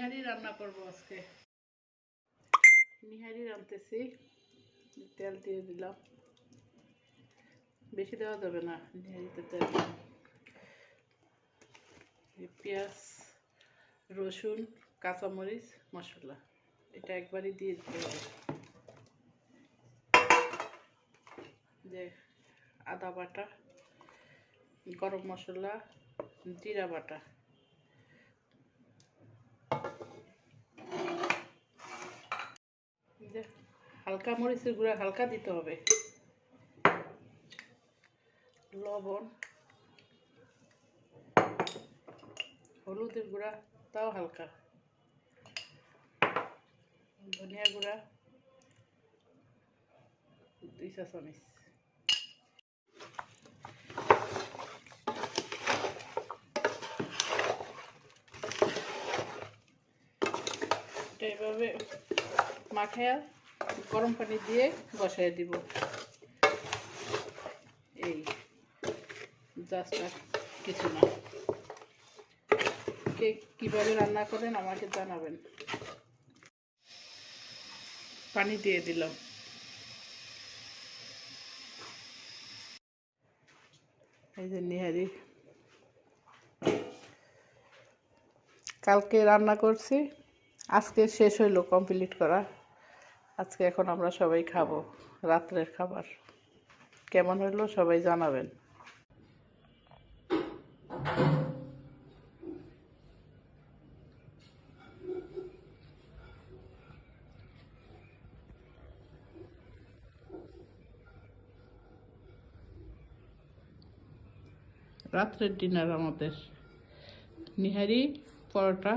নিহারি রান্না করব আজকে। নিহারি রাঁধতেছি, তেল দিয়ে দিলাম, বেশি দেওয়া যাবে না নিহারিতে তেল। পেঁয়াজ, রসুন, কাঁচামরিচ, মশলা এটা একবারই দিয়ে দিতে হবে। যে আদা বাটা, গরম মশলা, জিরা বাটা, যে হালকা মরিচের গুঁড়া হালকা দিতে হবে, লবণ, হলুদের গুঁড়া তাও হালকা, ধনিয়া গুঁড়া 2 চা চামচ। এভাবে মাখিয়ে গরম পানি দিয়ে বসাই দিব। এই জাস্ট কিছু না। কে কীভাবে রান্না করেন আমাকে জানাবেন। পানি দিয়ে দিলাম। এই যে নিহারি কালকে রান্না করছি, আজকে শেষ হইলো কমপ্লিট করা। আজকে এখন আমরা সবাই খাবো রাত্রের খাবার। কেমন হইলো সবাই জানাবেন। রাত্রের ডিনার আমাদের নিহারি, পরোটা,